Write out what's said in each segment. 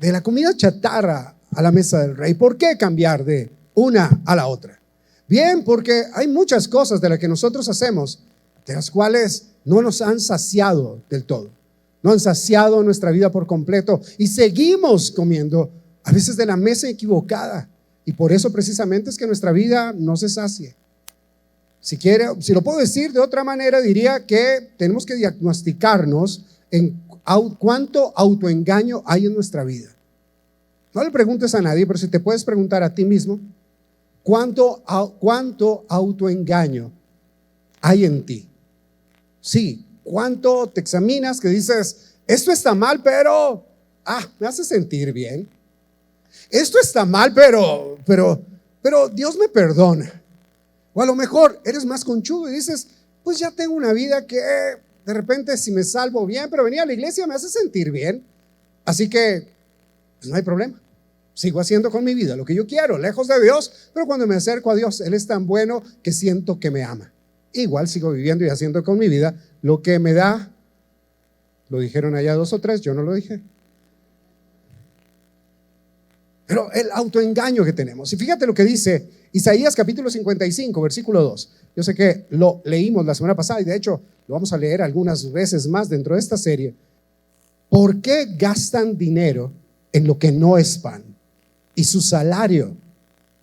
de la comida chatarra a la mesa del rey. ¿Por qué cambiar de una a la otra? Bien, porque hay muchas cosas de las que nosotros hacemos, de las cuales no nos han saciado del todo, no han saciado nuestra vida por completo y seguimos comiendo a veces de la mesa equivocada, y por eso precisamente es que nuestra vida no se sacie. Si lo puedo decir de otra manera, diría que tenemos que diagnosticarnos en cuánto autoengaño hay en nuestra vida. No le preguntes a nadie, pero si te puedes preguntar a ti mismo, ¿cuánto autoengaño hay en ti? Sí, ¿cuánto te examinas que dices, esto está mal, pero me hace sentir bien? Esto está mal, pero Dios me perdona. O a lo mejor eres más conchudo y dices, pues ya tengo una vida que de repente si me salvo bien, pero venir a la iglesia me hace sentir bien. Así que pues no hay problema. Sigo haciendo con mi vida lo que yo quiero, lejos de Dios, pero cuando me acerco a Dios, Él es tan bueno que siento que me ama. Igual sigo viviendo y haciendo con mi vida lo que me da. Lo dijeron allá 2 o 3, yo no lo dije. Pero el autoengaño que tenemos. Y fíjate lo que dice Isaías capítulo 55, versículo 2. Yo sé que lo leímos la semana pasada y de hecho lo vamos a leer algunas veces más dentro de esta serie. ¿Por qué gastan dinero en lo que no es pan y su salario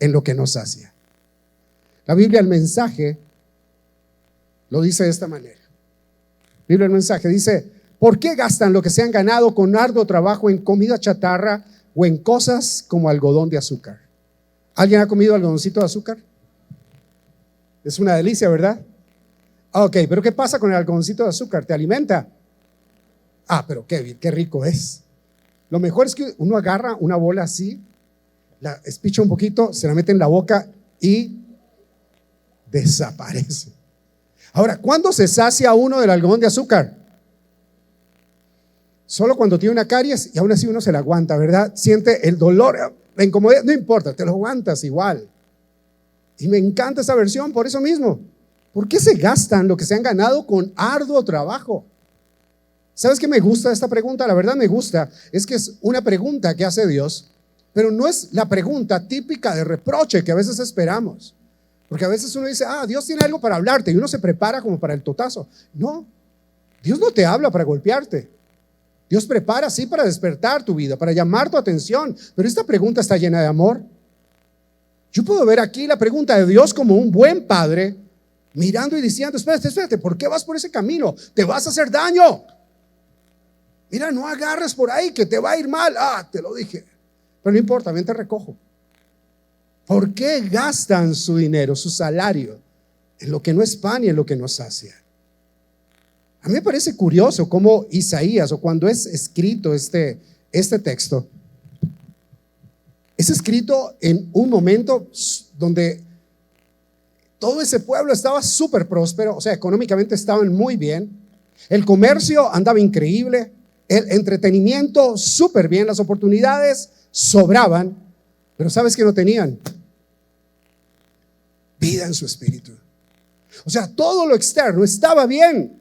en lo que no sacia? La Biblia, el mensaje, lo dice de esta manera. La Biblia, el mensaje dice, ¿por qué gastan lo que se han ganado con arduo trabajo en comida chatarra o en cosas como algodón de azúcar? ¿Alguien ha comido algodoncito de azúcar? Es una delicia, ¿verdad? Ok, pero ¿qué pasa con el algodoncito de azúcar? ¿Te alimenta? Pero qué rico es. Lo mejor es que uno agarra una bola así, la espicha un poquito, se la mete en la boca y desaparece. Ahora, ¿cuándo se sacia uno del algodón de azúcar? Solo cuando tiene una caries y aún así uno se la aguanta, ¿verdad? Siente el dolor, la incomodidad, no importa, te lo aguantas igual. Y me encanta esa versión por eso mismo. ¿Por qué se gastan lo que se han ganado con arduo trabajo? ¿Sabes qué me gusta de esta pregunta? La verdad me gusta, es que es una pregunta que hace Dios, pero no es la pregunta típica de reproche que a veces esperamos. Porque a veces uno dice, Dios tiene algo para hablarte y uno se prepara como para el totazo. No, Dios no te habla para golpearte. Dios prepara, sí, para despertar tu vida, para llamar tu atención, pero esta pregunta está llena de amor. Yo puedo ver aquí la pregunta de Dios como un buen padre, mirando y diciendo, espérate, ¿por qué vas por ese camino? Te vas a hacer daño. Mira, no agarres por ahí que te va a ir mal. Te lo dije, pero no importa, ven, te recojo. ¿Por qué gastan su dinero, su salario, en lo que no es pan y en lo que no sacia? A mí me parece curioso cómo Isaías, o cuando es escrito este texto, es escrito en un momento donde todo ese pueblo estaba súper próspero, o sea, económicamente estaban muy bien, el comercio andaba increíble, el entretenimiento súper bien, las oportunidades sobraban, pero ¿sabes qué no tenían? Vida en su espíritu. O sea, todo lo externo estaba bien.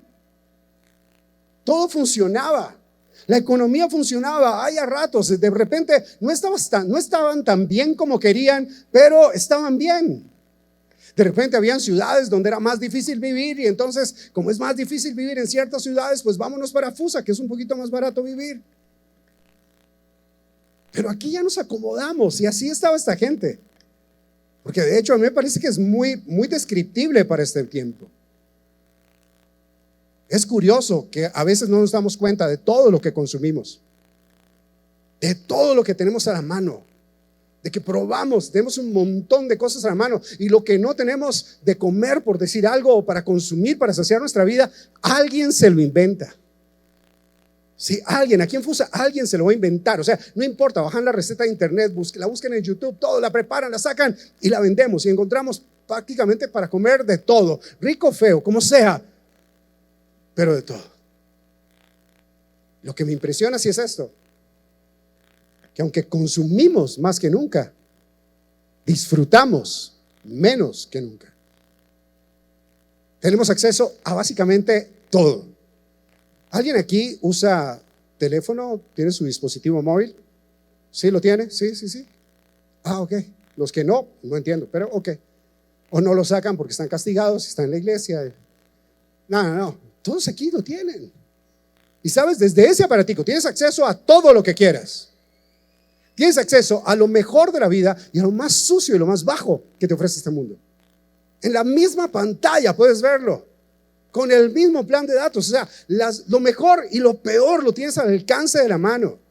Todo funcionaba, la economía funcionaba, hay a ratos, de repente no estaban tan bien como querían, pero estaban bien. De repente habían ciudades donde era más difícil vivir y entonces, como es más difícil vivir en ciertas ciudades, pues vámonos para Fusa, que es un poquito más barato vivir. Pero aquí ya nos acomodamos y así estaba esta gente. Porque de hecho a mí me parece que es muy, muy descriptible para este tiempo. Es curioso que a veces no nos damos cuenta de todo lo que consumimos, de todo lo que tenemos a la mano, de que probamos, tenemos un montón de cosas a la mano y lo que no tenemos de comer, por decir algo, o para consumir, para saciar nuestra vida, alguien se lo inventa. Si alguien, aquí en Fusa, alguien se lo va a inventar. O sea, no importa, bajan la receta de internet, la busquen en YouTube, todo, la preparan, la sacan y la vendemos y encontramos prácticamente para comer de todo, rico, feo, como sea, pero de todo. Lo que me impresiona sí es esto, que aunque consumimos más que nunca, disfrutamos menos que nunca. Tenemos acceso a básicamente todo. ¿Alguien aquí usa teléfono? ¿Tiene su dispositivo móvil? ¿Sí lo tiene? Sí, sí, sí. Ah, ok. Los que no entiendo, pero ok. O no lo sacan porque están castigados, están en la iglesia. No. Todos aquí lo tienen. Y sabes, desde ese aparatico tienes acceso a todo lo que quieras. Tienes acceso a lo mejor de la vida y a lo más sucio y lo más bajo que te ofrece este mundo. En la misma pantalla puedes verlo, con el mismo plan de datos. O sea, lo mejor y lo peor lo tienes al alcance de la mano.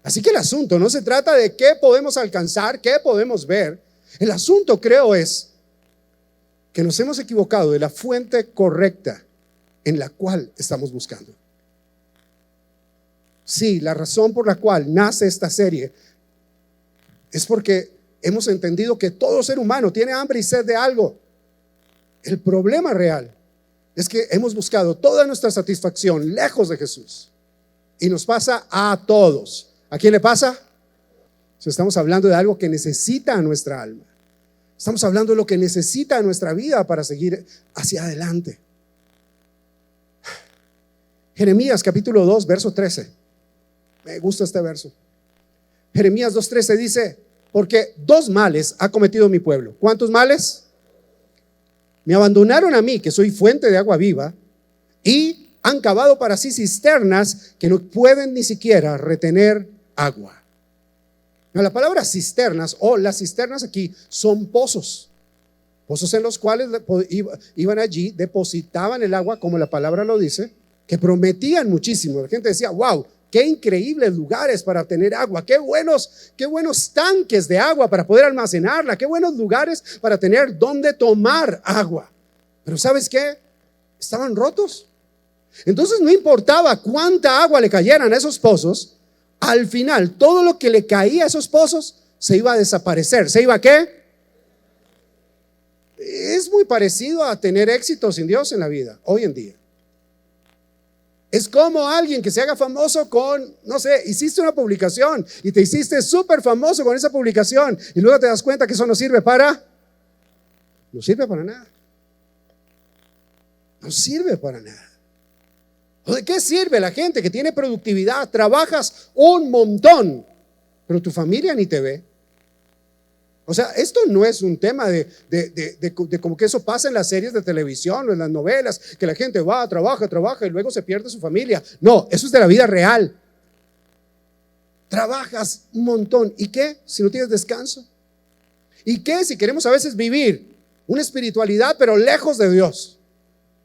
Así que el asunto no se trata de qué podemos alcanzar, qué podemos ver. El asunto, creo, es que nos hemos equivocado de la fuente correcta en la cual estamos buscando. Sí, la razón por la cual nace esta serie es porque hemos entendido que todo ser humano tiene hambre y sed de algo. El problema real es que hemos buscado toda nuestra satisfacción lejos de Jesús. Y nos pasa a todos. ¿A quién le pasa? Estamos hablando de algo que necesita a nuestra alma. Estamos hablando de lo que necesita a nuestra vida para seguir hacia adelante. Jeremías capítulo 2, verso 13. Me gusta este verso. Jeremías 2:13 dice: porque 2 males ha cometido mi pueblo. ¿Cuántos males? Me abandonaron a mí, que soy fuente de agua viva, y han cavado para sí cisternas que no pueden ni siquiera retener agua. La palabra cisternas o las cisternas aquí son pozos en los cuales iban allí, depositaban el agua, como la palabra lo dice, que prometían muchísimo. La gente decía: wow, qué increíbles lugares para obtener agua, qué buenos tanques de agua para poder almacenarla, qué buenos lugares para tener donde tomar agua. Pero ¿sabes qué? Estaban rotos. Entonces no importaba cuánta agua le cayeran a esos pozos, al final todo lo que le caía a esos pozos se iba a desaparecer. ¿Se iba a qué? Es muy parecido a tener éxito sin Dios en la vida hoy en día. Es como alguien que se haga famoso con, no sé, hiciste una publicación y te hiciste súper famoso con esa publicación y luego te das cuenta que eso no sirve para nada. No sirve para nada. ¿O de qué sirve la gente que tiene productividad? Trabajas un montón, pero tu familia ni te ve. O sea, esto no es un tema de como que eso pasa en las series de televisión o en las novelas, que la gente va, trabaja y luego se pierde su familia. No, eso es de la vida real. Trabajas un montón. ¿Y qué si no tienes descanso? ¿Y qué si queremos a veces vivir una espiritualidad pero lejos de Dios?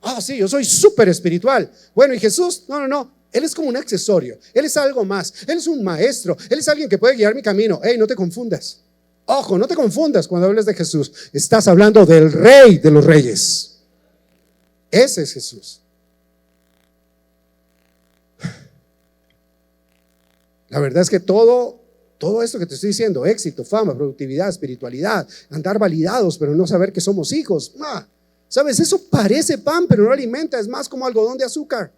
Ah, sí, yo soy súper espiritual. Bueno, ¿y Jesús? No. Él es como un accesorio. Él es algo más. Él es un maestro. Él es alguien que puede guiar mi camino. Hey, no te confundas. Ojo, no te confundas cuando hables de Jesús. Estás hablando del Rey de los Reyes. Ese es Jesús. La verdad es que todo esto que te estoy diciendo, éxito, fama, productividad, espiritualidad, andar validados, pero no saber que somos hijos. ¿Sabes? Eso parece pan, pero no alimenta. Es más como algodón de azúcar.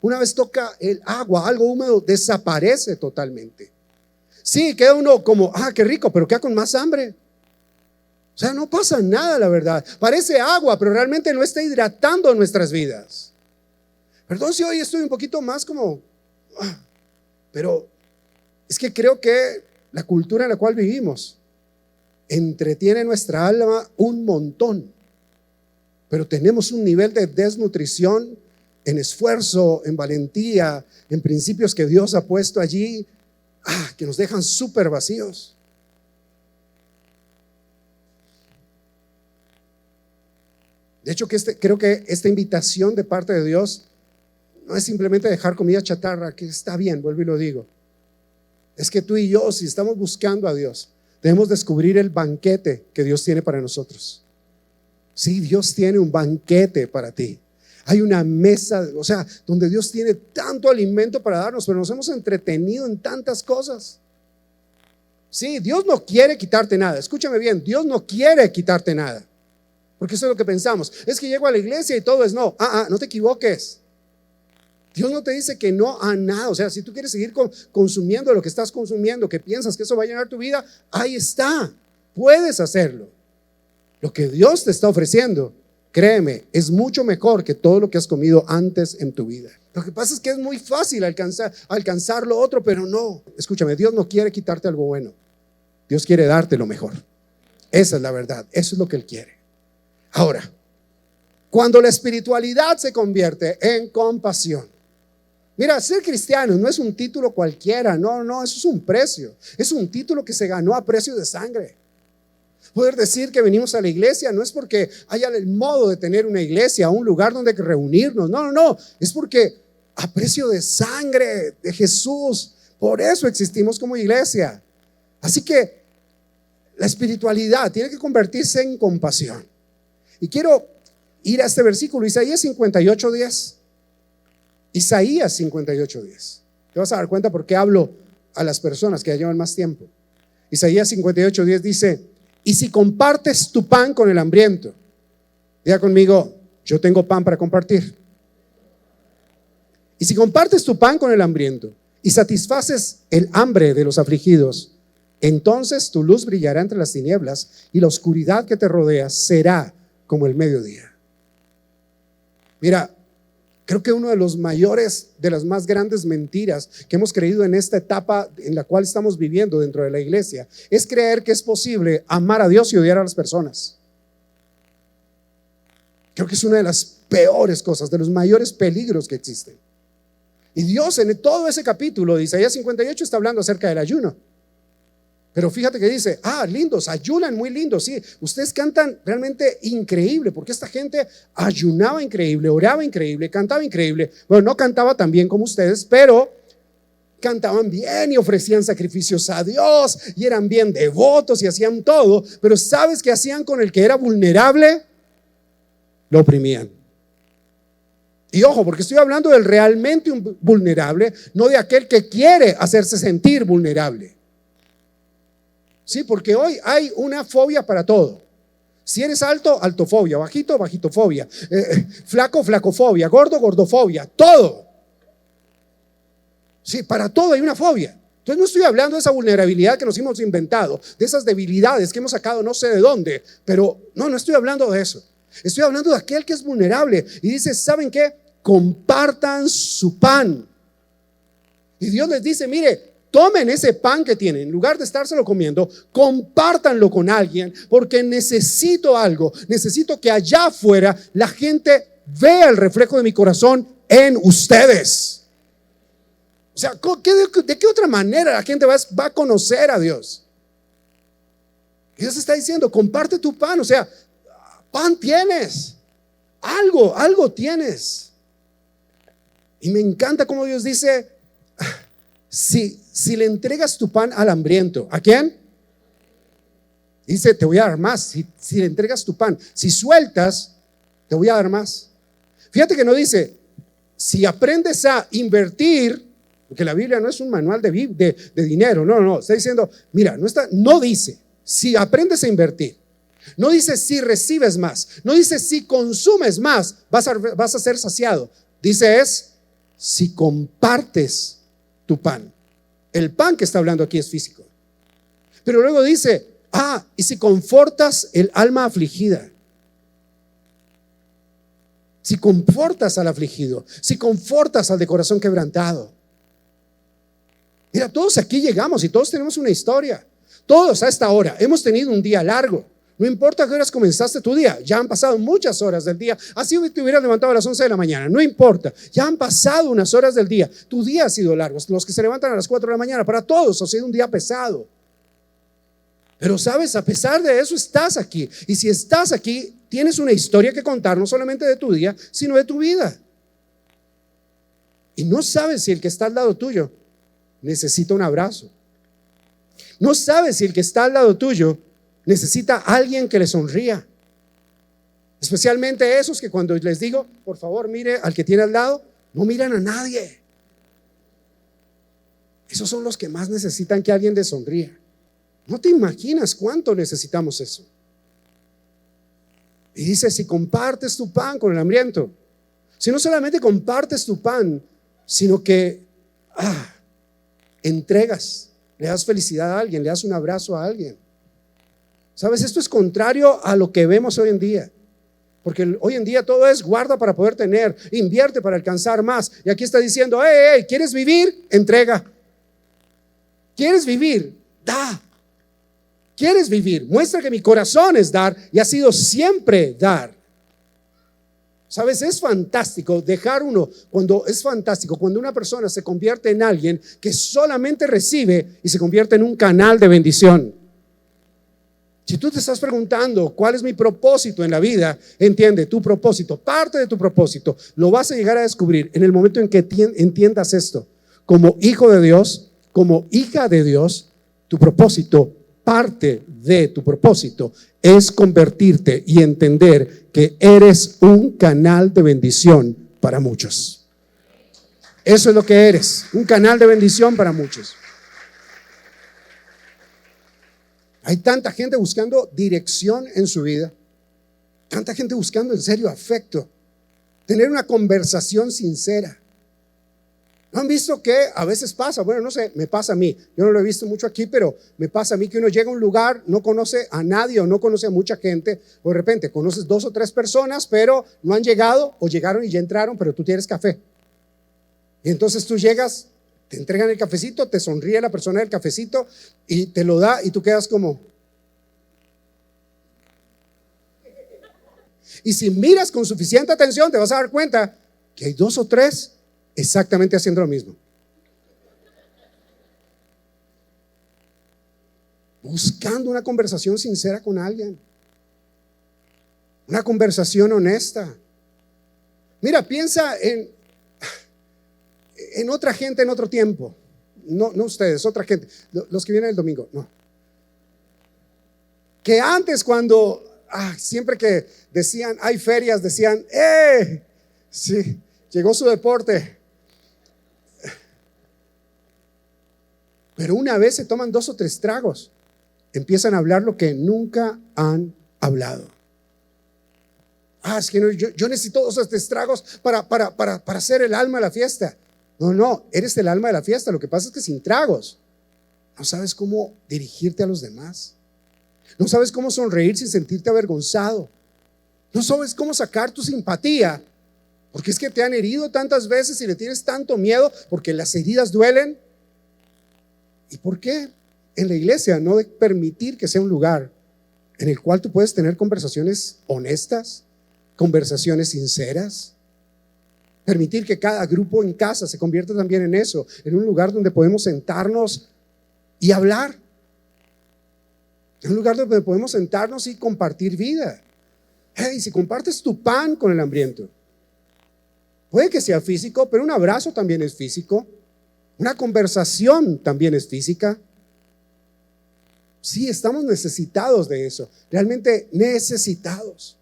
Una vez toca el agua, algo húmedo, desaparece totalmente. Sí, queda uno como, qué rico, pero queda con más hambre. O sea, no pasa nada, la verdad. Parece agua, pero realmente no está hidratando nuestras vidas. Perdón si hoy estoy un poquito más como, pero es que creo que la cultura en la cual vivimos entretiene nuestra alma un montón. Pero tenemos un nivel de desnutrición en esfuerzo, en valentía, en principios que Dios ha puesto allí, que nos dejan súper vacíos. De hecho, creo que esta invitación de parte de Dios no es simplemente dejar comida chatarra, que está bien, vuelvo y lo digo. Es que tú y yo, si estamos buscando a Dios, debemos descubrir el banquete que Dios tiene para nosotros. Sí, Dios tiene un banquete para ti. Hay una mesa, o sea, donde Dios tiene tanto alimento para darnos, pero nos hemos entretenido en tantas cosas. Sí, Dios no quiere quitarte nada. Escúchame bien, Dios no quiere quitarte nada. Porque eso es lo que pensamos. Es que llego a la iglesia y todo es no. No te equivoques. Dios no te dice que no a nada. O sea, si tú quieres seguir consumiendo lo que estás consumiendo, que piensas que eso va a llenar tu vida, ahí está. Puedes hacerlo. Lo que Dios te está ofreciendo, créeme, es mucho mejor que todo lo que has comido antes en tu vida. Lo que pasa es que es muy fácil alcanzar lo otro, pero no. Escúchame, Dios no quiere quitarte algo bueno. Dios quiere darte lo mejor. Esa es la verdad. Eso es lo que Él quiere. Ahora, cuando la espiritualidad se convierte en compasión. Mira, ser cristiano no es un título cualquiera. No, eso es un precio. Es un título que se ganó a precio de sangre. Poder decir que venimos a la iglesia no es porque haya el modo de tener una iglesia, un lugar donde reunirnos. No. Es porque a precio de sangre de Jesús. Por eso existimos como iglesia. Así que la espiritualidad tiene que convertirse en compasión. Y quiero ir a este versículo, Isaías 58:10. Isaías 58:10. Te vas a dar cuenta por qué hablo a las personas que ya llevan más tiempo. Isaías 58:10 dice: y si compartes tu pan con el hambriento, diga conmigo, yo tengo pan para compartir. Y si compartes tu pan con el hambriento y satisfaces el hambre de los afligidos, entonces tu luz brillará entre las tinieblas y la oscuridad que te rodea será como el mediodía. Mira, creo que uno de los mayores, de las más grandes mentiras que hemos creído en esta etapa en la cual estamos viviendo dentro de la iglesia es creer que es posible amar a Dios y odiar a las personas. Creo que es una de las peores cosas, de los mayores peligros que existen. Y Dios en todo ese capítulo de Isaías 58 está hablando acerca del ayuno. Pero fíjate que dice, lindos, ayunan muy lindos, sí, ustedes cantan realmente increíble, porque esta gente ayunaba increíble, oraba increíble, cantaba increíble. Bueno, no cantaba tan bien como ustedes, pero cantaban bien y ofrecían sacrificios a Dios y eran bien devotos y hacían todo. Pero ¿sabes qué hacían con el que era vulnerable? Lo oprimían. Y ojo, porque estoy hablando del realmente vulnerable, no de aquel que quiere hacerse sentir vulnerable. Sí, porque hoy hay una fobia para todo. Si eres alto, altofobia, bajito, bajitofobia, flaco, flacofobia, gordo, gordofobia, todo. Sí, para todo hay una fobia. Entonces no estoy hablando de esa vulnerabilidad que nos hemos inventado, de esas debilidades que hemos sacado no sé de dónde, pero no estoy hablando de eso. Estoy hablando de aquel que es vulnerable y dice, ¿saben qué? Compartan su pan. Y Dios les dice, mire, tomen ese pan que tienen, en lugar de estárselo comiendo, compártanlo con alguien, porque necesito algo, necesito que allá afuera la gente vea el reflejo de mi corazón en ustedes. O sea, ¿de qué otra manera la gente va a conocer a Dios? Y Dios está diciendo, comparte tu pan, o sea, pan tienes, algo tienes. Y me encanta cómo Dios dice, si le entregas tu pan al hambriento, ¿a quién? Dice, te voy a dar más. Si le entregas tu pan, si sueltas, te voy a dar más. Fíjate que no dice, si aprendes a invertir, porque la Biblia no es un manual de dinero, no, está diciendo, mira, no dice, si aprendes a invertir, no dice si recibes más, no dice si consumes más, vas a ser saciado. Dice si compartes tu pan. El pan que está hablando aquí es físico. Pero luego dice, y si confortas el alma afligida. Si confortas al afligido, si confortas al de corazón quebrantado. Mira, todos aquí llegamos y todos tenemos una historia. Todos a esta hora hemos tenido un día largo. No importa a qué horas comenzaste tu día, ya han pasado muchas horas del día. Así te hubieras levantado a las 11 de la mañana, no importa, ya han pasado unas horas del día. Tu día ha sido largo. Los que se levantan a las 4 de la mañana, para todos ha sido un día pesado. Pero sabes, a pesar de eso estás aquí. Y si estás aquí, tienes una historia que contar, no solamente de tu día, sino de tu vida. Y no sabes si el que está al lado tuyo necesita un abrazo. No sabes si el que está al lado tuyo necesita a alguien que le sonría. Especialmente esos que cuando les digo, por favor, mire al que tiene al lado, no miran a nadie. Esos son los que más necesitan que alguien les sonría. No te imaginas cuánto necesitamos eso. Y dice, si compartes tu pan con el hambriento, si no solamente compartes tu pan, sino que entregas, le das felicidad a alguien, le das un abrazo a alguien. Sabes, esto es contrario a lo que vemos hoy en día. Porque hoy en día todo es guarda para poder tener, invierte para alcanzar más. Y aquí está diciendo, hey, ¿quieres vivir? Entrega. ¿Quieres vivir? Da. ¿Quieres vivir? Muestra que mi corazón es dar y ha sido siempre dar. ¿Sabes? Es fantástico es fantástico cuando una persona se convierte en alguien que solamente recibe y se convierte en un canal de bendición. Si tú te estás preguntando cuál es mi propósito en la vida, entiende, tu propósito, parte de tu propósito, lo vas a llegar a descubrir en el momento en que entiendas esto. Como hijo de Dios, como hija de Dios, tu propósito, parte de tu propósito es convertirte y entender que eres un canal de bendición para muchos. Eso es lo que eres, un canal de bendición para muchos. Hay tanta gente buscando dirección en su vida, tanta gente buscando en serio afecto, tener una conversación sincera. ¿No han visto que a veces pasa? Bueno, no sé, me pasa a mí. Yo no lo he visto mucho aquí, pero me pasa a mí que uno llega a un lugar, no conoce a nadie o no conoce a mucha gente, o de repente conoces 2 o 3 personas, pero no han llegado o llegaron y ya entraron, pero tú tienes café. Y entonces tú llegas, te entregan el cafecito, te sonríe la persona del cafecito y te lo da y tú quedas como... Y si miras con suficiente atención te vas a dar cuenta que hay 2 o 3 exactamente haciendo lo mismo. Buscando una conversación sincera con alguien. Una conversación honesta. Mira, piensa en otra gente en otro tiempo. No ustedes, otra gente. Los que vienen el domingo, no. Que antes cuando, siempre que decían, hay ferias, decían, sí, llegó su deporte. Pero una vez se toman 2 o 3 tragos, empiezan a hablar lo que nunca han hablado. Es que no, yo necesito 2 o 3 tragos para hacer el alma de la fiesta. No, eres el alma de la fiesta. Lo que pasa es que sin tragos no sabes cómo dirigirte a los demás. No sabes cómo sonreír sin sentirte avergonzado. No sabes cómo sacar tu simpatía, porque es que te han herido tantas veces y le tienes tanto miedo, porque las heridas duelen. ¿Y por qué en la iglesia no permitir que sea un lugar en el cual tú puedes tener conversaciones honestas, conversaciones sinceras? Permitir que cada grupo en casa se convierta también en eso, en un lugar donde podemos sentarnos y hablar, en un lugar donde podemos sentarnos y compartir vida. Si compartes tu pan con el hambriento, puede que sea físico, pero un abrazo también es físico. Una conversación también es física. Sí, estamos necesitados de eso, realmente necesitados.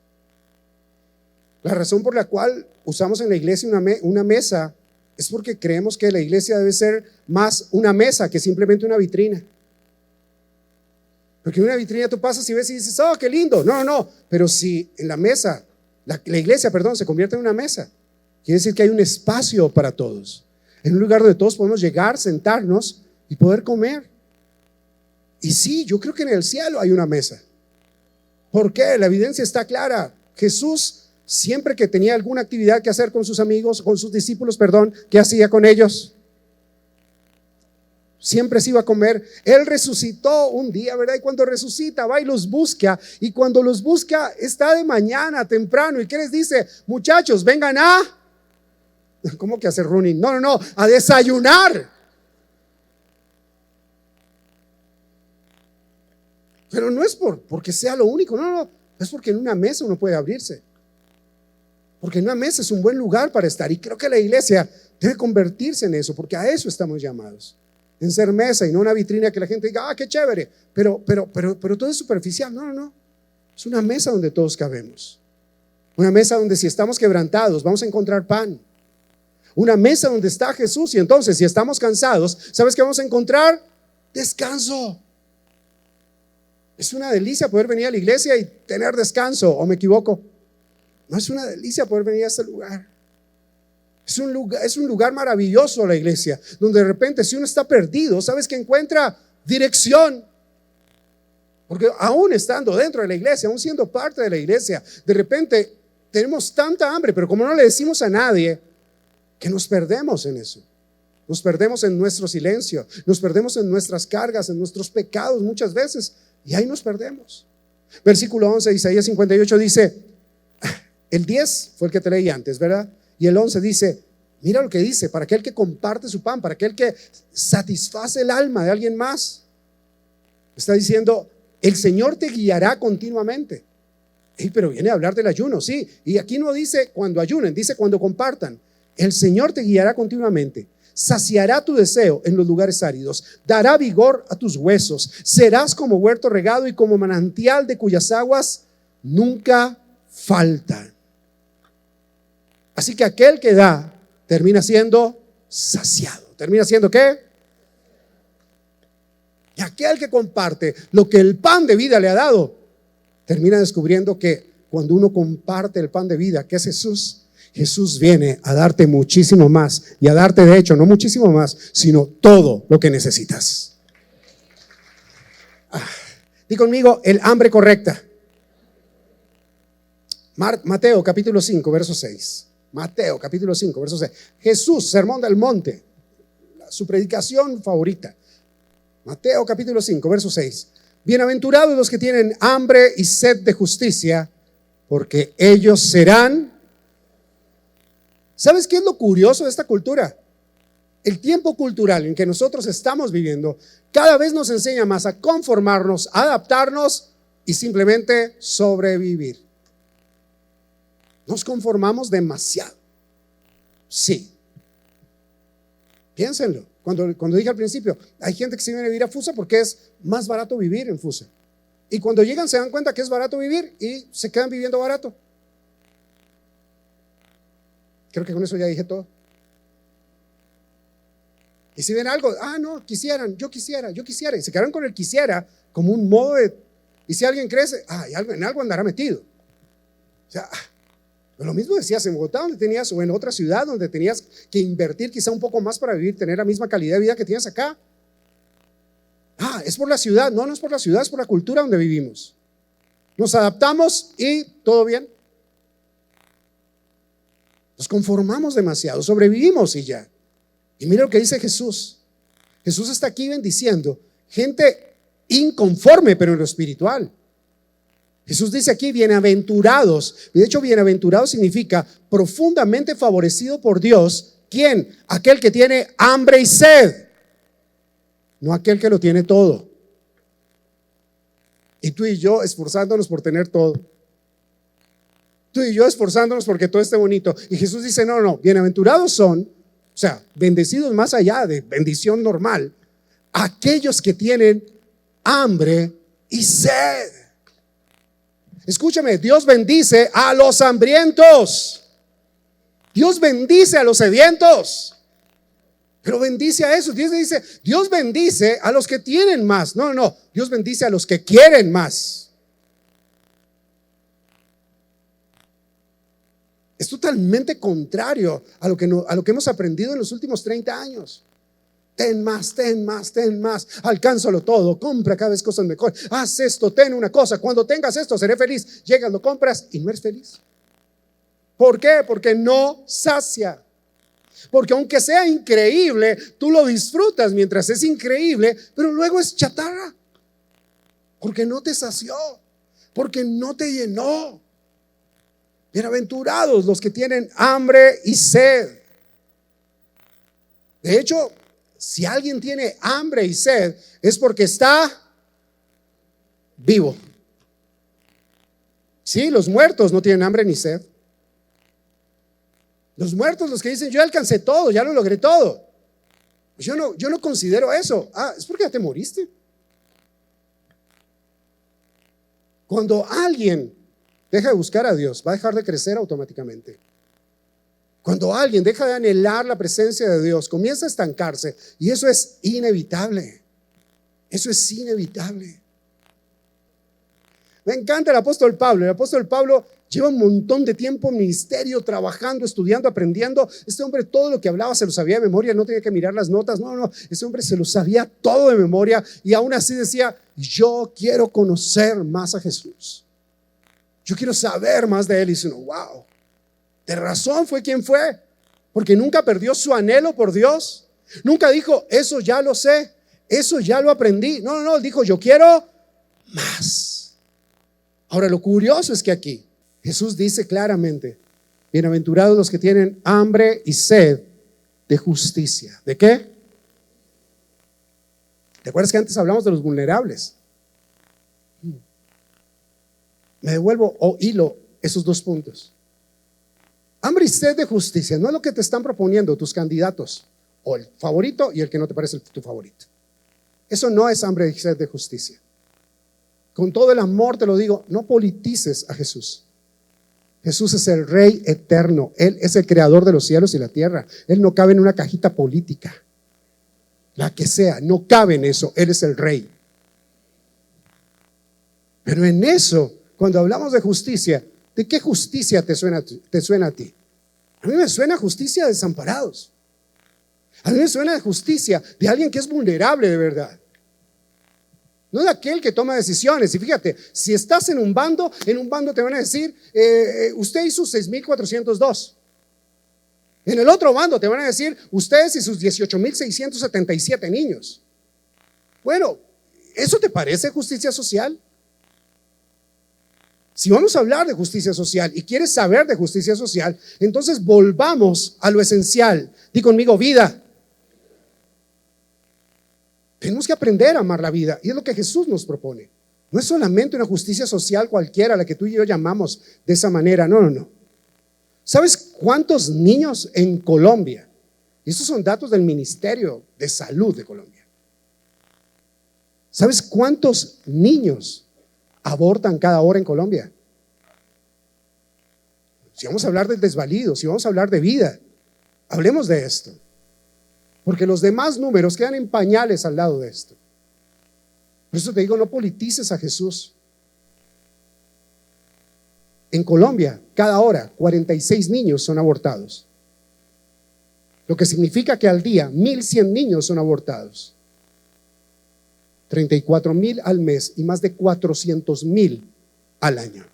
La razón por la cual usamos en la iglesia una mesa es porque creemos que la iglesia debe ser más una mesa que simplemente una vitrina. Porque en una vitrina tú pasas y ves y dices, qué lindo. No, pero si en la mesa, la iglesia, se convierte en una mesa, quiere decir que hay un espacio para todos. En un lugar donde todos podemos llegar, sentarnos y poder comer. Y sí, yo creo que en el cielo hay una mesa. ¿Por qué? La evidencia está clara. Jesús, siempre que tenía alguna actividad que hacer con sus amigos, con sus discípulos, ¿qué hacía con ellos? Siempre se iba a comer. Él resucitó un día, ¿verdad? Y cuando resucita, va y los busca. Y cuando los busca, está de mañana, temprano. ¿Y qué les dice? Muchachos, vengan ¿cómo que hacer running? No, a desayunar. Pero no es porque sea lo único, no, es porque en una mesa uno puede abrirse. Porque en una mesa es un buen lugar para estar. Y creo que la iglesia debe convertirse en eso, porque a eso estamos llamados. En ser mesa y no una vitrina que la gente diga, qué chévere, pero todo es superficial. No, es una mesa donde todos cabemos. Una mesa donde si estamos quebrantados vamos a encontrar pan. Una mesa donde está Jesús, y entonces si estamos cansados, ¿sabes qué vamos a encontrar? Descanso. Es una delicia poder venir a la iglesia y tener descanso, ¿o me equivoco? No, es una delicia poder venir a este lugar. Es un lugar maravilloso la iglesia, donde de repente si uno está perdido, ¿sabes qué encuentra? Dirección. Porque aún estando dentro de la iglesia, aún siendo parte de la iglesia, de repente tenemos tanta hambre, pero como no le decimos a nadie, que nos perdemos en eso. Nos perdemos en nuestro silencio, nos perdemos en nuestras cargas, en nuestros pecados muchas veces, y ahí nos perdemos. Versículo 11 de Isaías 58 dice, el 10 fue el que te leí antes, ¿verdad? Y el 11 dice, mira lo que dice, para aquel que comparte su pan, para aquel que satisface el alma de alguien más. Está diciendo, el Señor te guiará continuamente. Pero viene a hablar del ayuno, sí. Y aquí no dice cuando ayunen, dice cuando compartan. El Señor te guiará continuamente. Saciará tu deseo en los lugares áridos, dará vigor a tus huesos, serás como huerto regado y como manantial de cuyas aguas nunca faltan. Así que aquel que da termina siendo saciado. ¿Termina siendo qué? Y aquel que comparte lo que el pan de vida le ha dado, termina descubriendo que cuando uno comparte el pan de vida, que es Jesús, Jesús viene a darte muchísimo más, y a darte, de hecho, no muchísimo más, sino todo lo que necesitas. Di conmigo, el hambre correcta. Mateo capítulo 5, verso 6. Mateo capítulo 5, verso 6. Jesús, sermón del monte, su predicación favorita. Mateo capítulo 5, verso 6. Bienaventurados los que tienen hambre y sed de justicia, porque ellos serán. ¿Sabes qué es lo curioso de esta cultura? El tiempo cultural en que nosotros estamos viviendo cada vez nos enseña más a conformarnos, a adaptarnos y simplemente sobrevivir. Nos conformamos demasiado. Sí. Piénsenlo. Cuando dije al principio, hay gente que se viene a vivir a Fusa porque es más barato vivir en Fusa. Y cuando llegan se dan cuenta que es barato vivir y se quedan viviendo barato. Creo que con eso ya dije todo. Y si ven algo, no, quisieran, yo quisiera, y se quedaron con el quisiera como un modo de, y si alguien crece, en algo andará metido. O sea, lo mismo decías en Bogotá, donde tenías, o en otra ciudad donde tenías que invertir quizá un poco más para vivir, tener la misma calidad de vida que tienes acá. Es por la ciudad. No es por la ciudad, es por la cultura donde vivimos. Nos adaptamos y todo bien. Nos conformamos demasiado, sobrevivimos y ya. Y mira lo que dice Jesús. Jesús está aquí bendiciendo gente inconforme, pero en lo espiritual. Jesús dice aquí, bienaventurados. De hecho, bienaventurado significa profundamente favorecido por Dios. ¿Quién? Aquel que tiene hambre y sed, no aquel que lo tiene todo. Y tú y yo esforzándonos por tener todo. Tú y yo esforzándonos porque todo esté bonito. Y Jesús dice, no, bienaventurados son, o sea, bendecidos más allá de bendición normal, aquellos que tienen hambre y sed. Escúchame, Dios bendice a los hambrientos. Dios bendice a los sedientos. Pero bendice a esos. Dios bendice a los que tienen más. No, Dios bendice a los que quieren más. Es totalmente contrario a lo que hemos aprendido en los últimos 30 años. Ten más, alcánzalo todo, compra cada vez cosas mejores, haz esto, ten una cosa, cuando tengas esto seré feliz. Llegas, lo compras y no eres feliz. ¿Por qué? Porque no sacia. Porque aunque sea increíble, tú lo disfrutas mientras es increíble, pero luego es chatarra. Porque no te sació, porque no te llenó. Bienaventurados los que tienen hambre y sed. De hecho, si alguien tiene hambre y sed, es porque está vivo. Sí, los muertos no tienen hambre ni sed. Los muertos, los que dicen, yo alcancé todo, ya lo logré todo. Yo no considero eso. Es porque ya te moriste. Cuando alguien deja de buscar a Dios, va a dejar de crecer automáticamente. Cuando alguien deja de anhelar la presencia de Dios, comienza a estancarse, y eso es inevitable. Eso es inevitable. Me encanta el apóstol Pablo. El apóstol Pablo lleva un montón de tiempo en ministerio, trabajando, estudiando, aprendiendo. Este hombre todo lo que hablaba se lo sabía de memoria, no tenía que mirar las notas. No, ese hombre se lo sabía todo de memoria, y aún así decía, yo quiero conocer más a Jesús. Yo quiero saber más de Él. Y dice uno, wow, de razón fue quien fue, porque nunca perdió su anhelo por Dios. Nunca dijo, eso ya lo sé, eso ya lo aprendí. No, no, no, dijo, yo quiero más. Ahora, lo curioso es que aquí Jesús dice claramente, bienaventurados los que tienen hambre y sed de justicia. ¿De qué? ¿Te acuerdas que antes hablamos de los vulnerables? Me devuelvo o hilo esos dos puntos. Hambre y sed de justicia no es lo que te están proponiendo tus candidatos, o el favorito y el que no te parece tu favorito. Eso no es hambre y sed de justicia. Con todo el amor te lo digo, no politices a Jesús. Jesús es el Rey eterno. Él es el creador de los cielos y la tierra. Él no cabe en una cajita política, la que sea, no cabe en eso. Él es el Rey. Pero en eso, cuando hablamos de justicia, ¿de qué justicia te suena a ti? A mí me suena justicia de desamparados. A mí me suena de justicia de alguien que es vulnerable de verdad. No de aquel que toma decisiones. Y fíjate, si estás en un bando te van a decir, usted y sus 6,402. En el otro bando te van a decir, ustedes y sus 18,677 niños. Bueno, ¿eso te parece justicia social? Si vamos a hablar de justicia social y quieres saber de justicia social, entonces volvamos a lo esencial. Di conmigo, vida. Tenemos que aprender a amar la vida y es lo que Jesús nos propone. No es solamente una justicia social cualquiera la que tú y yo llamamos de esa manera, no, no, no. ¿Sabes cuántos niños en Colombia? Y estos son datos del Ministerio de Salud de Colombia. ¿Sabes cuántos niños abortan cada hora en Colombia? Si vamos a hablar del desvalido, si vamos a hablar de vida, hablemos de esto. Porque los demás números quedan en pañales al lado de esto. Por eso te digo, no politices a Jesús. En Colombia, cada hora, 46 niños son abortados. Lo que significa que al día, 1,100 niños son abortados. 34,000 al mes y más de 400,000 al año.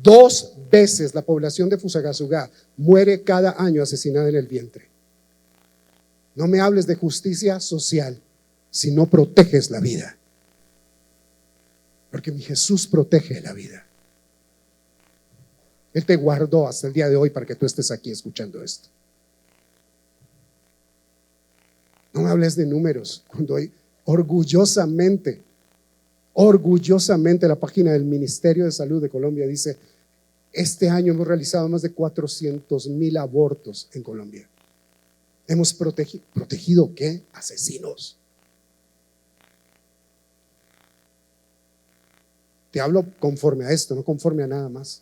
2 veces la población de Fusagasugá muere cada año asesinada en el vientre. No me hables de justicia social si no proteges la vida. Porque mi Jesús protege la vida. Él te guardó hasta el día de hoy para que tú estés aquí escuchando esto. No me hables de números cuando hay orgullosamente la página del Ministerio de Salud de Colombia dice, este año hemos realizado más de 400,000 abortos en Colombia. Hemos protegido ¿qué? Asesinos. Te hablo conforme a esto, no conforme a nada más.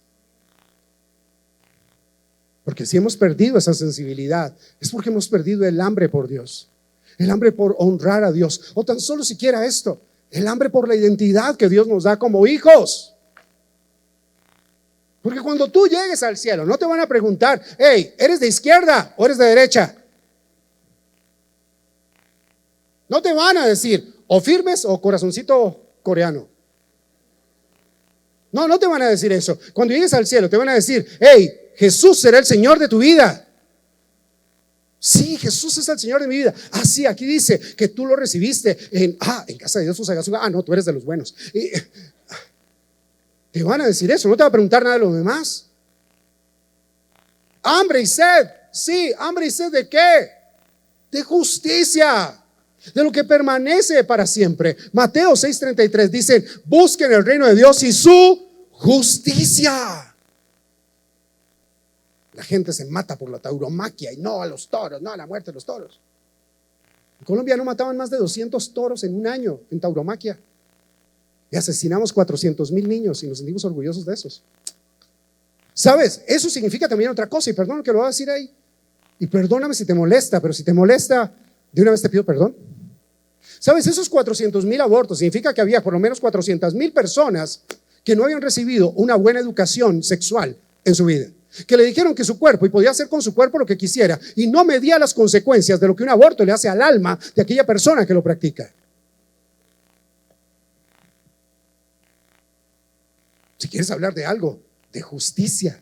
Porque si hemos perdido esa sensibilidad, es porque hemos perdido el hambre por Dios, el hambre por honrar a Dios, o tan solo siquiera esto, el hambre por la identidad que Dios nos da como hijos. Porque cuando tú llegues al cielo, no te van a preguntar, hey, ¿eres de izquierda o eres de derecha? No te van a decir, o firmes o corazoncito coreano. No te van a decir eso. Cuando llegues al cielo te van a decir, hey, Jesús será el Señor de tu vida. Sí, Jesús es el Señor de mi vida. Ah, sí, aquí dice que tú lo recibiste en casa de Dios Fusagasugá. No, tú eres de los buenos. Te van a decir eso, no te va a preguntar nada de lo demás. Hambre y sed. Sí, hambre y sed ¿de qué? De justicia. De lo que permanece para siempre. Mateo 6:33 dice, busquen el reino de Dios y su justicia. La gente se mata por la tauromaquia y no a los toros, no a la muerte de los toros. En Colombia no mataban más de 200 toros en un año en tauromaquia. Y asesinamos 400,000 niños y nos sentimos orgullosos de esos. ¿Sabes? Eso significa también otra cosa, y perdón que lo voy a decir ahí. Y perdóname si te molesta, pero si te molesta, de una vez te pido perdón. ¿Sabes? Esos 400,000 abortos significa que había por lo menos 400,000 personas que no habían recibido una buena educación sexual en su vida. Que le dijeron que su cuerpo, y podía hacer con su cuerpo lo que quisiera, y no medía las consecuencias de lo que un aborto le hace al alma de aquella persona que lo practica. Si quieres hablar de algo, de justicia,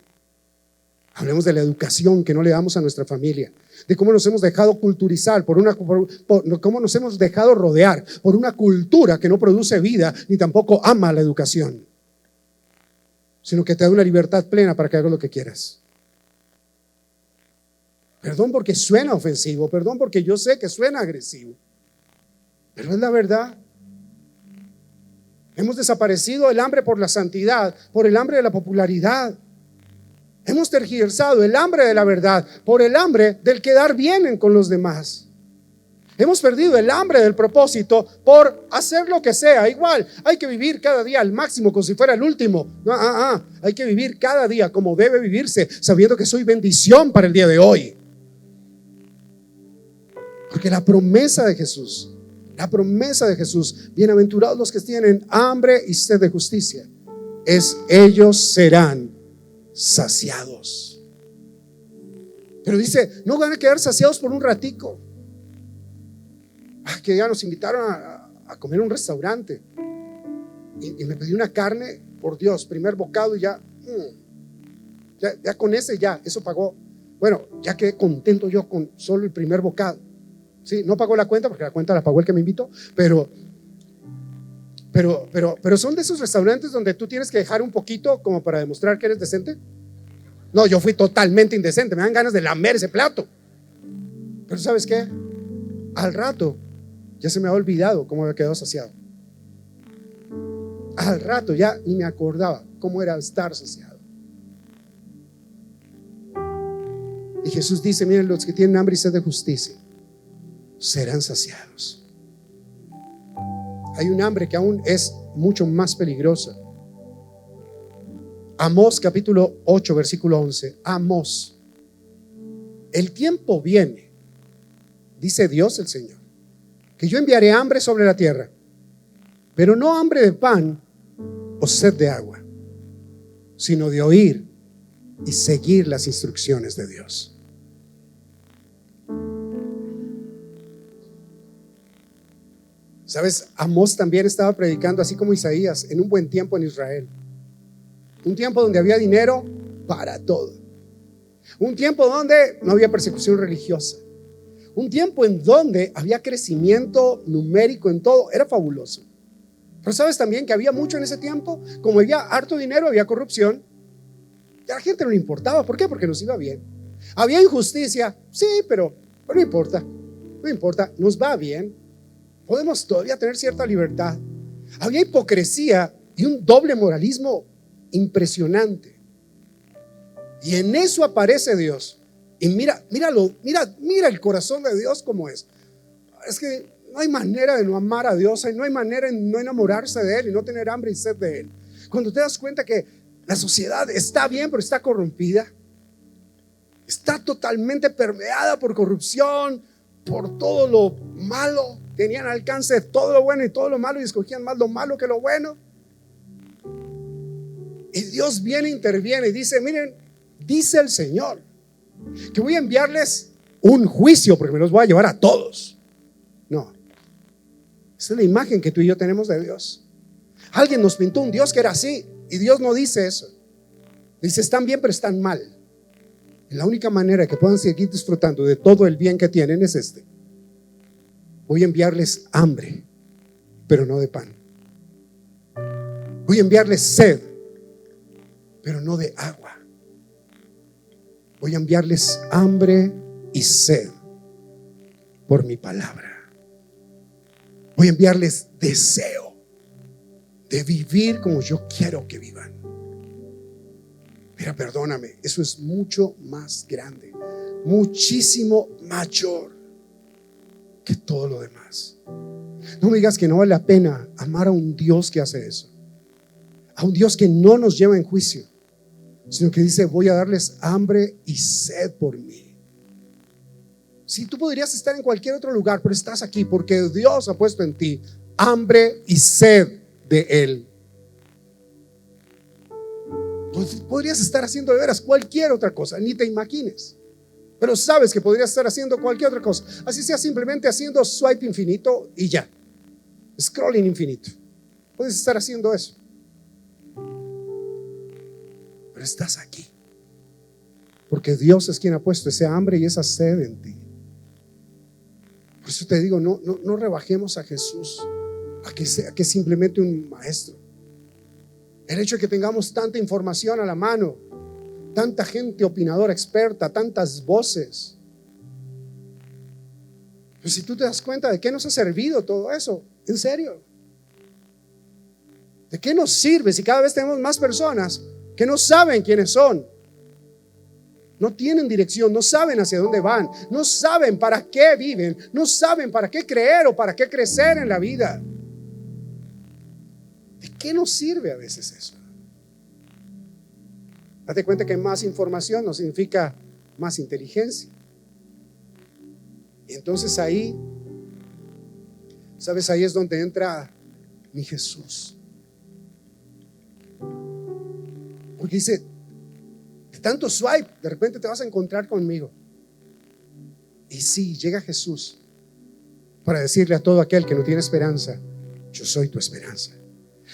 hablemos de la educación que no le damos a nuestra familia, de cómo nos hemos dejado culturizar, cómo nos hemos dejado rodear por una cultura que no produce vida ni tampoco ama la educación, sino que te da una libertad plena para que hagas lo que quieras. Perdón porque suena ofensivo, perdón porque yo sé que suena agresivo, pero es la verdad. Hemos desaparecido el hambre por la santidad, por el hambre de la popularidad. Hemos tergiversado el hambre de la verdad por el hambre del quedar bien con los demás. Hemos perdido el hambre del propósito por hacer lo que sea. Igual, hay que vivir cada día al máximo como si fuera el último. Hay que vivir cada día como debe vivirse, sabiendo que soy bendición para el día de hoy. Porque la promesa de Jesús, bienaventurados los que tienen hambre y sed de justicia, ellos serán saciados. Pero dice, no van a quedar saciados por un ratico. Que ya nos invitaron a comer en un restaurante y me pedí una carne, por Dios, primer bocado y ya con ese eso pagó. Bueno, ya quedé contento yo con solo el primer bocado. Sí, no pagó la cuenta porque la cuenta la pagó el que me invitó, pero son de esos restaurantes donde tú tienes que dejar un poquito como para demostrar que eres decente. No, yo fui totalmente indecente, me dan ganas de lamer ese plato. Pero ¿sabes qué? Al rato ya se me había olvidado cómo había quedado saciado. Al rato ya ni me acordaba cómo era estar saciado. Y Jesús dice, miren, los que tienen hambre y sed de justicia serán saciados. Hay un hambre que aún es mucho más peligrosa. Amós capítulo 8 versículo 11. Amós: el tiempo viene, dice Dios el Señor, que yo enviaré hambre sobre la tierra, pero no hambre de pan o sed de agua, sino de oír y seguir las instrucciones de Dios. ¿Sabes? Amós también estaba predicando, así como Isaías, en un buen tiempo en Israel. Un tiempo donde había dinero para todo. Un tiempo donde no había persecución religiosa. Un tiempo en donde había crecimiento numérico en todo. Era fabuloso. Pero ¿sabes también que había mucho en ese tiempo? Como había harto dinero, había corrupción. Y a la gente no le importaba. ¿Por qué? Porque nos iba bien. Había injusticia, sí, pero no importa. No importa, nos va bien. Podemos todavía tener cierta libertad. Había hipocresía y un doble moralismo impresionante. Y en eso aparece Dios. Y mira el corazón de Dios como es. Es que no hay manera de no amar a Dios, no hay manera de no enamorarse de Él y no tener hambre y sed de Él. Cuando te das cuenta que la sociedad está bien, pero está corrompida, está totalmente permeada por corrupción, por todo lo malo. Tenían alcance de todo lo bueno y todo lo malo y escogían más lo malo que lo bueno. Y Dios viene, interviene y dice, miren, dice el Señor que voy a enviarles un juicio porque me los voy a llevar a todos. No, esa es la imagen que tú y yo tenemos de Dios. Alguien nos pintó un Dios que era así y Dios no dice eso. Dice, están bien pero están mal. Y la única manera que puedan seguir disfrutando de todo el bien que tienen es voy a enviarles hambre, pero no de pan. Voy a enviarles sed, pero no de agua. Voy a enviarles hambre y sed por mi palabra. Voy a enviarles deseo de vivir como yo quiero que vivan. Mira, perdóname, eso es mucho más grande, muchísimo mayor que todo lo demás. No me digas que no vale la pena amar a un Dios que hace eso, a un Dios que no nos lleva en juicio, sino que dice, voy a darles hambre y sed por mí. Si tú podrías estar en cualquier otro lugar, pero estás aquí porque Dios ha puesto en ti hambre y sed de Él. Podrías estar haciendo de veras cualquier otra cosa, ni te imagines, pero sabes que podrías estar haciendo cualquier otra cosa, así sea simplemente haciendo swipe infinito y ya, scrolling infinito. Puedes estar haciendo eso. estás aquí. Porque Dios es quien ha puesto ese hambre y esa sed en ti. Por eso te digo, no rebajemos a Jesús a que sea que simplemente un maestro. El hecho de que tengamos tanta información a la mano, tanta gente opinadora, experta, tantas voces. Pues si tú te das cuenta de qué nos ha servido todo eso, en serio, ¿de qué nos sirve si cada vez tenemos más personas que no saben quiénes son? No tienen dirección, no saben hacia dónde van, no saben para qué viven, no saben para qué creer o para qué crecer en la vida. ¿De qué nos sirve a veces eso? Date cuenta que más información no significa más inteligencia. Y entonces ahí, ¿sabes? Ahí es donde entra mi Jesús. Porque dice, de tanto swipe, de repente te vas a encontrar conmigo. Y sí, llega Jesús para decirle a todo aquel que no tiene esperanza, yo soy tu esperanza.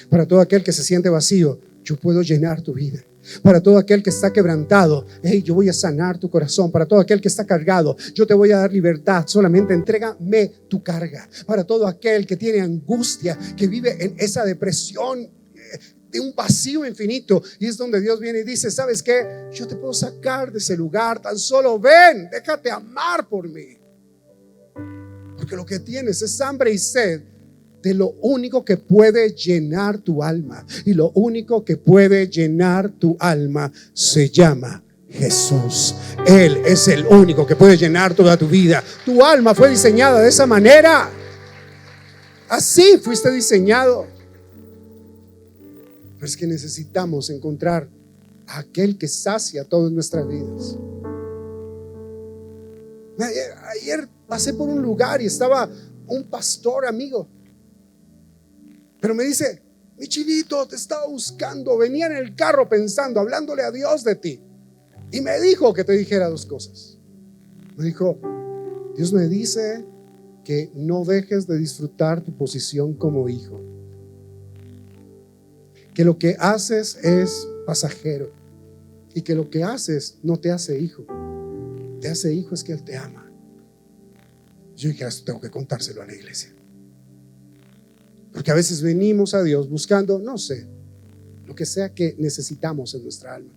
Para todo aquel que se siente vacío, yo puedo llenar tu vida. Para todo aquel que está quebrantado, hey, yo voy a sanar tu corazón. Para todo aquel que está cargado, yo te voy a dar libertad. Solamente entrégame tu carga. Para todo aquel que tiene angustia, que vive en esa depresión de un vacío infinito, y es donde Dios viene y dice, ¿sabes qué? Yo te puedo sacar de ese lugar. Tan solo ven, déjate amar por mí. Porque lo que tienes es hambre y sed de lo único que puede llenar tu alma. Y lo único que puede llenar tu alma se llama Jesús. Él es el único que puede llenar toda tu vida. Tu alma fue diseñada de esa manera. Así fuiste diseñado. Pero es que necesitamos encontrar a aquel que sacia todas nuestras vidas. Ayer pasé por un lugar y estaba un pastor amigo. Pero me dice, mi chinito, te estaba buscando. Venía en el carro pensando, hablándole a Dios de ti. Y me dijo que te dijera dos cosas. Me dijo, Dios me dice que no dejes de disfrutar tu posición como hijo. Que lo que haces es pasajero. Y que lo que haces no te hace hijo. Te hace hijo es que Él te ama. Yo dije, esto tengo que contárselo a la iglesia. Porque a veces venimos a Dios buscando, no sé, lo que sea que necesitamos en nuestra alma.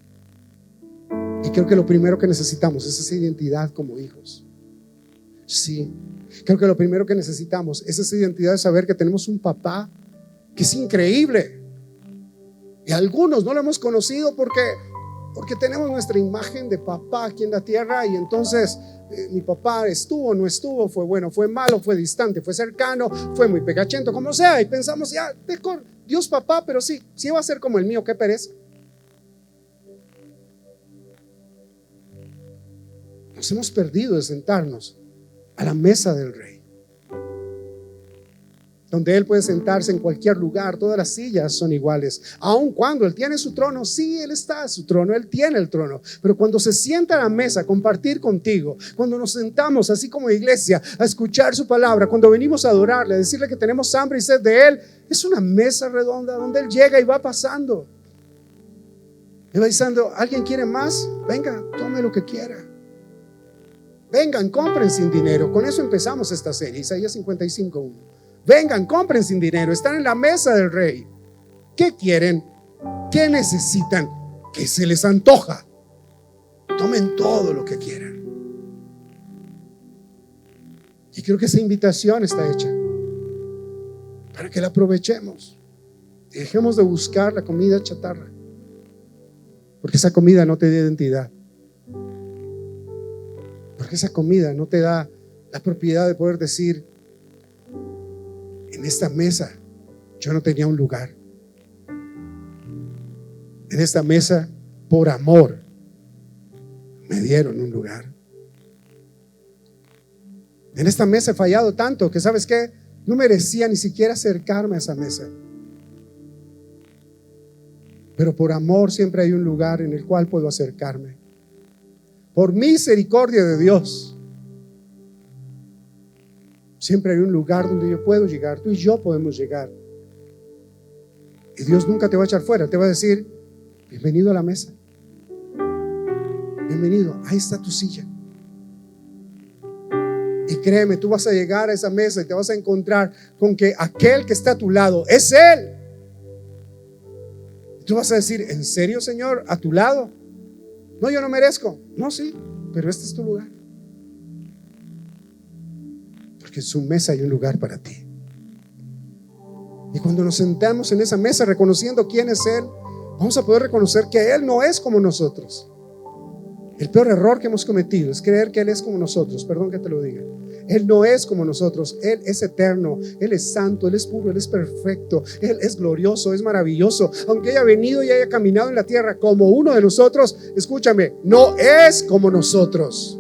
Y creo que lo primero que necesitamos es esa identidad como hijos. Sí, creo que lo primero que necesitamos es esa identidad de saber que tenemos un papá que es increíble. Y algunos no lo hemos conocido porque tenemos nuestra imagen de papá aquí en la tierra. Y entonces mi papá estuvo, no estuvo, fue bueno, fue malo, fue distante, fue cercano, fue muy pegachento, como sea. Y pensamos, ya, Dios papá, pero sí va a ser como el mío, qué pereza. Nos hemos perdido de sentarnos a la mesa del Rey, donde Él puede sentarse en cualquier lugar. Todas las sillas son iguales, aun cuando Él tiene su trono. Sí, Él está en su trono, Él tiene el trono. Pero cuando se sienta a la mesa a compartir contigo, cuando nos sentamos así como iglesia a escuchar su palabra, cuando venimos a adorarle, a decirle que tenemos hambre y sed de Él, es una mesa redonda donde Él llega y va pasando y va diciendo, ¿alguien quiere más? Venga, tome lo que quiera. Vengan, compren sin dinero. Con eso empezamos esta serie, Isaías 55:1. Vengan, compren sin dinero. Están en la mesa del Rey. ¿Qué quieren? ¿Qué necesitan? ¿Qué se les antoja? Tomen todo lo que quieran. Y creo que esa invitación está hecha para que la aprovechemos y dejemos de buscar la comida chatarra, porque esa comida no te da identidad, porque esa comida no te da la propiedad de poder decir, en esta mesa yo no tenía un lugar. En esta mesa, por amor, me dieron un lugar. En esta mesa he fallado tanto que, ¿sabes qué? No merecía ni siquiera acercarme a esa mesa. Pero por amor siempre hay un lugar en el cual puedo acercarme. Por misericordia de Dios, siempre hay un lugar donde yo puedo llegar. Tú y yo podemos llegar. Y Dios nunca te va a echar fuera. Te va a decir, bienvenido a la mesa. bienvenido, ahí está tu silla. Y créeme, tú vas a llegar a esa mesa y te vas a encontrar con que aquel que está a tu lado es Él. Y tú vas a decir, ¿en serio, Señor? ¿A tu lado? No, yo no merezco. No, sí, pero este es tu lugar. Porque en su mesa hay un lugar para ti. Y cuando nos sentamos en esa mesa reconociendo quién es Él, vamos a poder reconocer que Él no es como nosotros. El peor error que hemos cometido es creer que Él es como nosotros. Perdón que te lo diga. Él no es como nosotros. Él es eterno, Él es santo, Él es puro, Él es perfecto, Él es glorioso, es maravilloso. Aunque haya venido y haya caminado en la tierra como uno de nosotros, escúchame, no es como nosotros.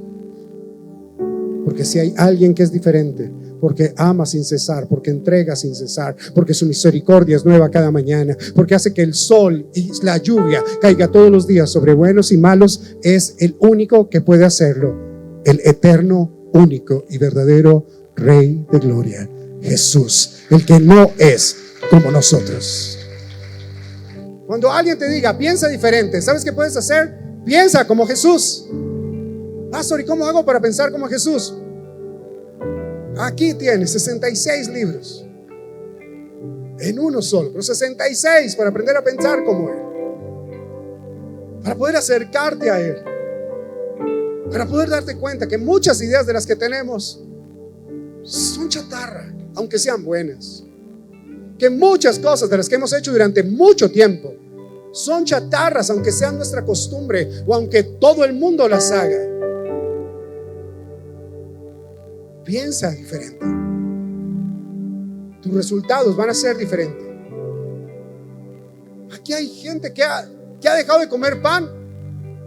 Porque si hay alguien que es diferente, porque ama sin cesar, porque entrega sin cesar, porque su misericordia es nueva cada mañana, porque hace que el sol y la lluvia caiga todos los días sobre buenos y malos, es el único que puede hacerlo, el eterno, único y verdadero Rey de gloria, Jesús, el que no es como nosotros. Cuando alguien te diga piensa diferente, ¿sabes qué puedes hacer? Piensa como Jesús. Pastor, ¿y cómo hago para pensar como Jesús? Aquí tienes 66 libros en uno solo, pero 66 para aprender a pensar como Él, para poder acercarte a Él, para poder darte cuenta que muchas ideas de las que tenemos son chatarra, aunque sean buenas, que muchas cosas de las que hemos hecho durante mucho tiempo son chatarras, aunque sean nuestra costumbre o aunque todo el mundo las haga. Piensa diferente. Tus resultados van a ser diferentes. Aquí hay gente que ha dejado de comer pan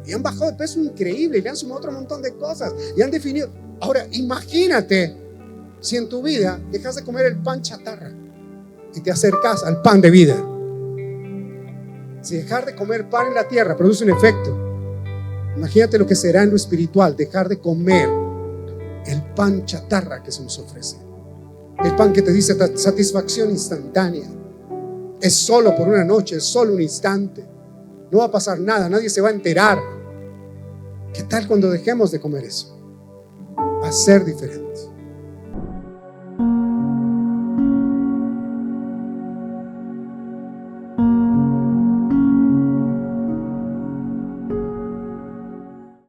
y han bajado de peso increíble y le han sumado otro montón de cosas y han definido. Ahora imagínate si en tu vida dejas de comer el pan chatarra y te acercas al pan de vida. Si dejar de comer pan en la tierra produce un efecto, imagínate lo que será en lo espiritual dejar de comer el pan chatarra que se nos ofrece. El pan que te dice satisfacción instantánea. Es solo por una noche, es solo un instante. No va a pasar nada, nadie se va a enterar. ¿Qué tal cuando dejemos de comer eso? Va a ser diferente.